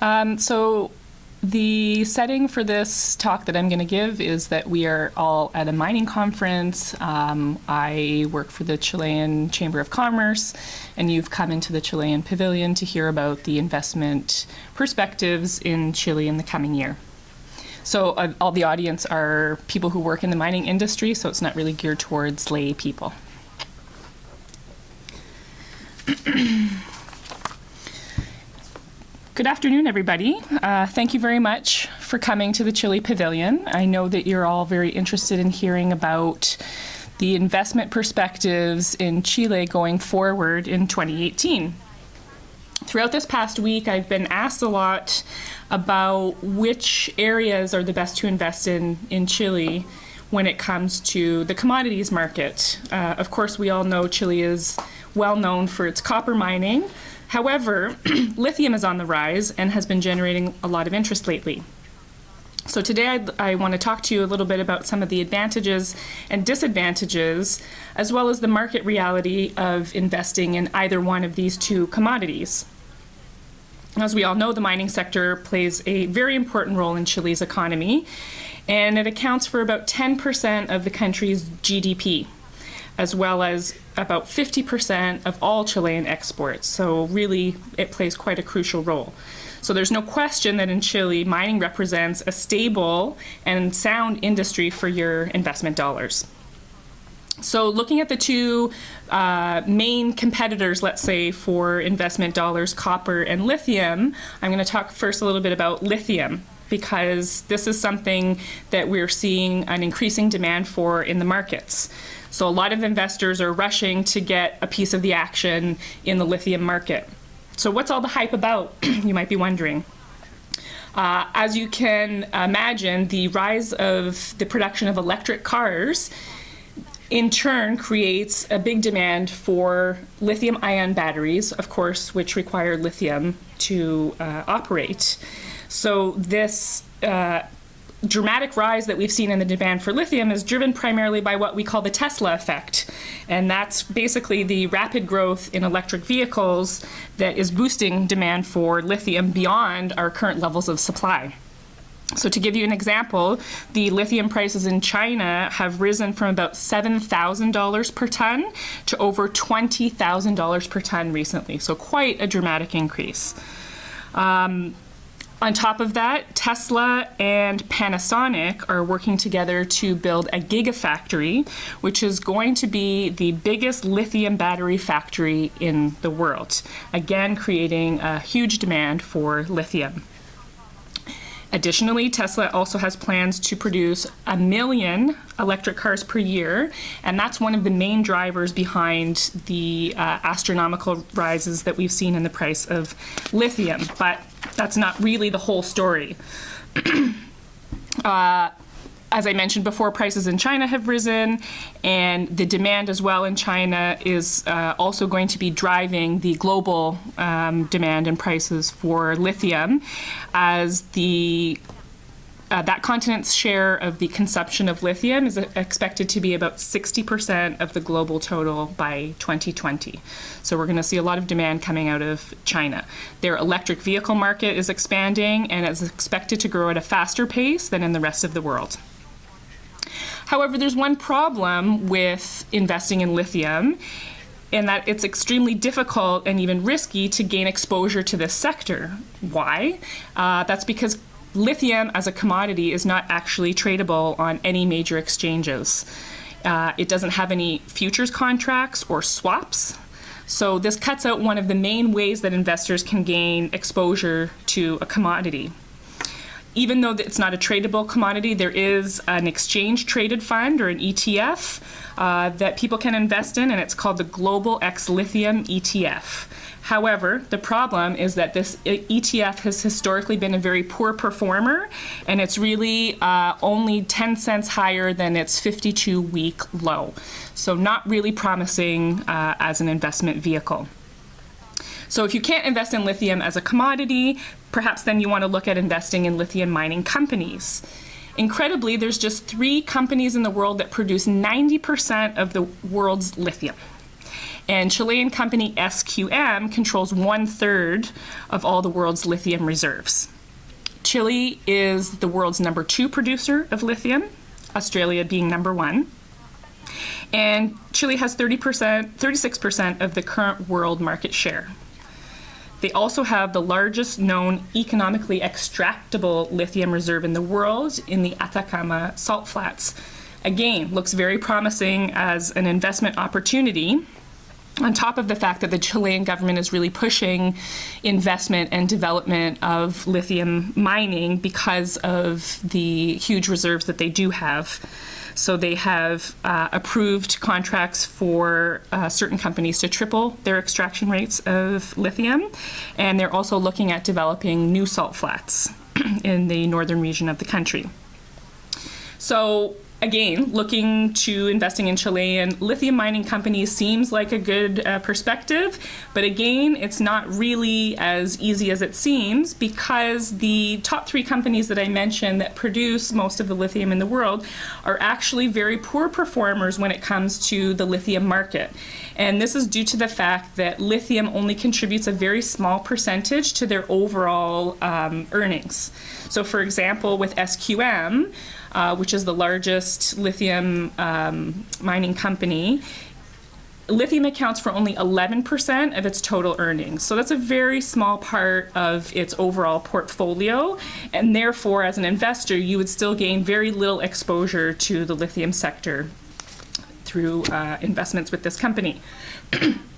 So the setting for this talk that I'm going to give is that we are all at a mining conference. I work for the Chilean Chamber of Commerce, and you've come into the Chilean Pavilion to hear about the investment perspectives in Chile in the coming year. So all the audience are people who work in the mining industry, so it's not really geared towards lay people. Good afternoon, everybody. Thank you very much for coming to the Chile Pavilion. I know that you're all very interested in hearing about the investment perspectives in Chile going forward in 2018. Throughout this past week, I've been asked a lot about which areas are the best to invest in Chile when it comes to the commodities market. Of course, we all know Chile is well known for its copper mining. However, lithium is on the rise and has been generating a lot of interest lately. So today I want to talk to you a little bit about some of the advantages and disadvantages, as well as the market reality of investing in either one of these two commodities. As we all know, the mining sector plays a very important role in Chile's economy, and it accounts for about 10% of the country's GDP, as well as about 50% of all Chilean exports. So really, it plays quite a crucial role. So there's no question that in Chile, mining represents a stable and sound industry for your investment dollars. So looking at the two main competitors, let's say, for investment dollars, copper and lithium, I'm going to talk first a little bit about lithium, because this is something that we're seeing an increasing demand for in the markets. So a lot of investors are rushing to get a piece of the action in the lithium market. So what's all the hype about, you might be wondering? As you can imagine, the rise of the production of electric cars in turn creates a big demand for lithium-ion batteries, of course, which require lithium to operate. So this dramatic rise that we've seen in the demand for lithium is driven primarily by what we call the Tesla effect. And that's basically the rapid growth in electric vehicles that is boosting demand for lithium beyond our current levels of supply. So to give you an example, the lithium prices in China have risen from about $7,000 per ton to over $20,000 per ton recently. So quite a dramatic increase. On top of that, Tesla and Panasonic are working together to build a gigafactory, which is going to be the biggest lithium battery factory in the world, again creating a huge demand for lithium. Additionally, Tesla also has plans to produce 1 million electric cars per year, and that's one of the main drivers behind the astronomical rises that we've seen in the price of lithium. But that's not really the whole story. As I mentioned before, prices in China have risen, and the demand as well in China is also going to be driving the global demand and prices for lithium, as that continent's share of the consumption of lithium is expected to be about 60% of the global total by 2020. So we're going to see a lot of demand coming out of China. Their electric vehicle market is expanding and is expected to grow at a faster pace than in the rest of the world. However, there's one problem with investing in lithium, in that it's extremely difficult and even risky to gain exposure to this sector. Why? That's because lithium as a commodity is not actually tradable on any major exchanges. It doesn't have any futures contracts or swaps. So this cuts out one of the main ways that investors can gain exposure to a commodity. Even though it's not a tradable commodity, there is an exchange traded fund, or an ETF, that people can invest in, and it's called the Global X Lithium ETF. However, the problem is that this ETF has historically been a very poor performer, and it's really only 10 cents higher than its 52-week low. So not really promising as an investment vehicle. So if you can't invest in lithium as a commodity, perhaps then you want to look at investing in lithium mining companies. Incredibly, there's just 3 companies in the world that produce 90% of the world's lithium. And Chilean company SQM controls 1/3 of all the world's lithium reserves. Chile is the world's number 2 producer of lithium, Australia being number 1. And Chile has 36% of the current world market share. They also have the largest known economically extractable lithium reserve in the world in the Atacama salt flats. Again, looks very promising as an investment opportunity, on top of the fact that the Chilean government is really pushing investment and development of lithium mining because of the huge reserves that they do have. So they have approved contracts for certain companies to triple their extraction rates of lithium, and they're also looking at developing new salt flats in the northern region of the country. So again, looking to investing in Chilean lithium mining companies seems like a good perspective, but again, it's not really as easy as it seems, because the top 3 companies that I mentioned that produce most of the lithium in the world are actually very poor performers when it comes to the lithium market. And this is due to the fact that lithium only contributes a very small percentage to their overall earnings. So for example, with SQM, which is the largest lithium mining company, lithium accounts for only 11% of its total earnings. So that's a very small part of its overall portfolio, and therefore, as an investor, you would still gain very little exposure to the lithium sector through investments with this company.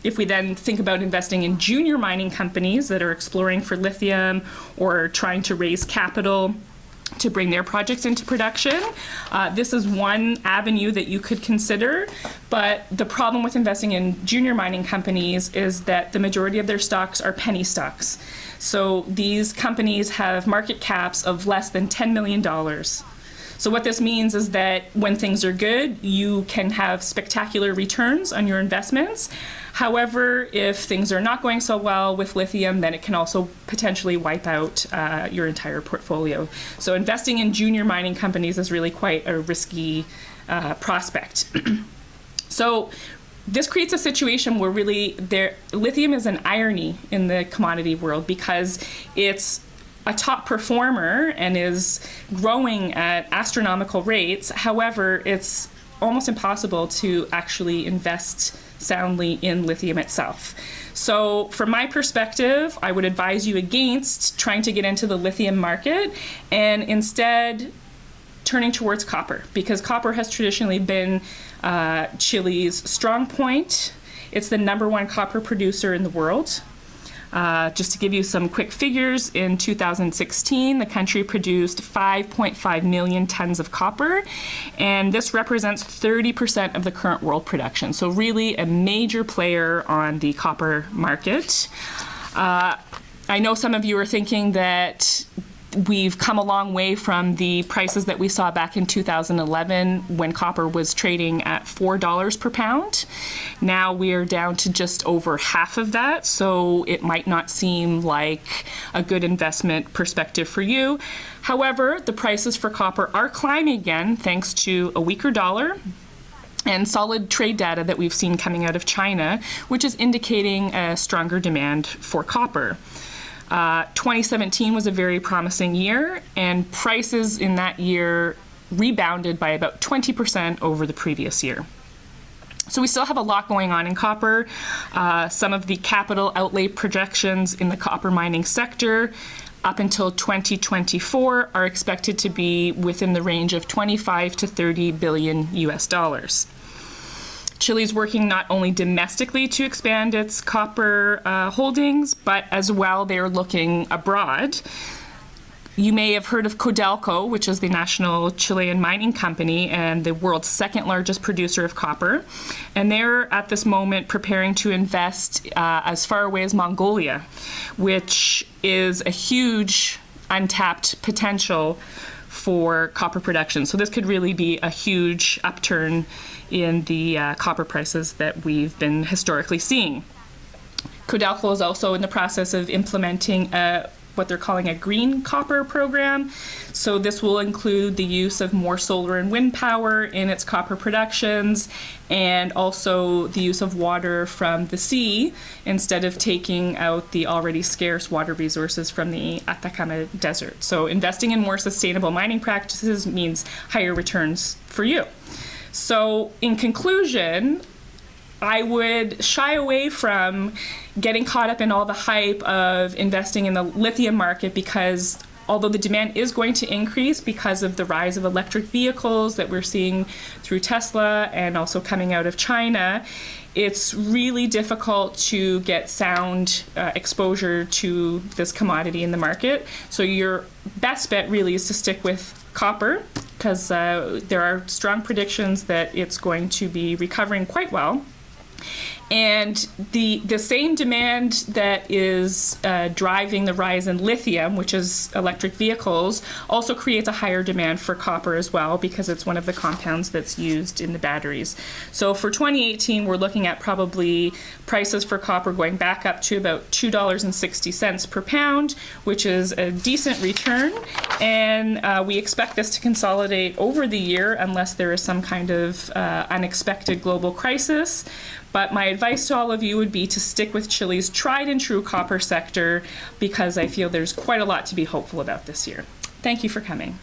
If we then think about investing in junior mining companies that are exploring for lithium or trying to raise capital to bring their projects into production, this is one avenue that you could consider. But the problem with investing in junior mining companies is that the majority of their stocks are penny stocks. So these companies have market caps of less than $10 million. So what this means is that when things are good, you can have spectacular returns on your investments. However, if things are not going so well with lithium, then it can also potentially wipe out your entire portfolio. So investing in junior mining companies is really quite a risky prospect. So this creates a situation where really lithium is an irony in the commodity world, because it's a top performer and is growing at astronomical rates. However, it's almost impossible to actually invest soundly in lithium itself. So from my perspective, I would advise you against trying to get into the lithium market and instead turning towards copper, because copper has traditionally been Chile's strong point. It's the #1 copper producer in the world. Just to give you some quick figures, in 2016, the country produced 5.5 million tons of copper, and this represents 30% of the current world production. So really a major player on the copper market. I know some of you are thinking that we've come a long way from the prices that we saw back in 2011 when copper was trading at $4 per pound. Now we are down to just over half of that, so it might not seem like a good investment perspective for you. However, the prices for copper are climbing again thanks to a weaker dollar and solid trade data that we've seen coming out of China, which is indicating a stronger demand for copper. 2017 was a very promising year, and prices in that year rebounded by about 20% over the previous year. So we still have a lot going on in copper. Some of the capital outlay projections in the copper mining sector up until 2024 are expected to be within the range of 25 to 30 billion US dollars. Chile's working not only domestically to expand its copper holdings, but as well they're looking abroad. You may have heard of Codelco, which is the national Chilean mining company and the world's second largest producer of copper. And they're at this moment preparing to invest as far away as Mongolia, which is a huge untapped potential for copper production. So this could really be a huge upturn in the copper prices that we've been historically seeing. Codelco is also in the process of implementing a what they're calling a green copper program. So this will include the use of more solar and wind power in its copper productions, and also the use of water from the sea instead of taking out the already scarce water resources from the Atacama Desert. So investing in more sustainable mining practices means higher returns for you. So in conclusion, I would shy away from getting caught up in all the hype of investing in the lithium market, because although the demand is going to increase because of the rise of electric vehicles that we're seeing through Tesla and also coming out of China, it's really difficult to get sound exposure to this commodity in the market. So your best bet really is to stick with copper, because there are strong predictions that it's going to be recovering quite well. And the same demand that is driving the rise in lithium, which is electric vehicles, also creates a higher demand for copper as well, because it's one of the compounds that's used in the batteries. So for 2018, we're looking at probably prices for copper going back up to about $2.60 per pound, which is a decent return. And we expect this to consolidate over the year unless there is some kind of unexpected global crisis. But my advice to all of you would be to stick with Chile's tried and true copper sector, because I feel there's quite a lot to be hopeful about this year. Thank you for coming.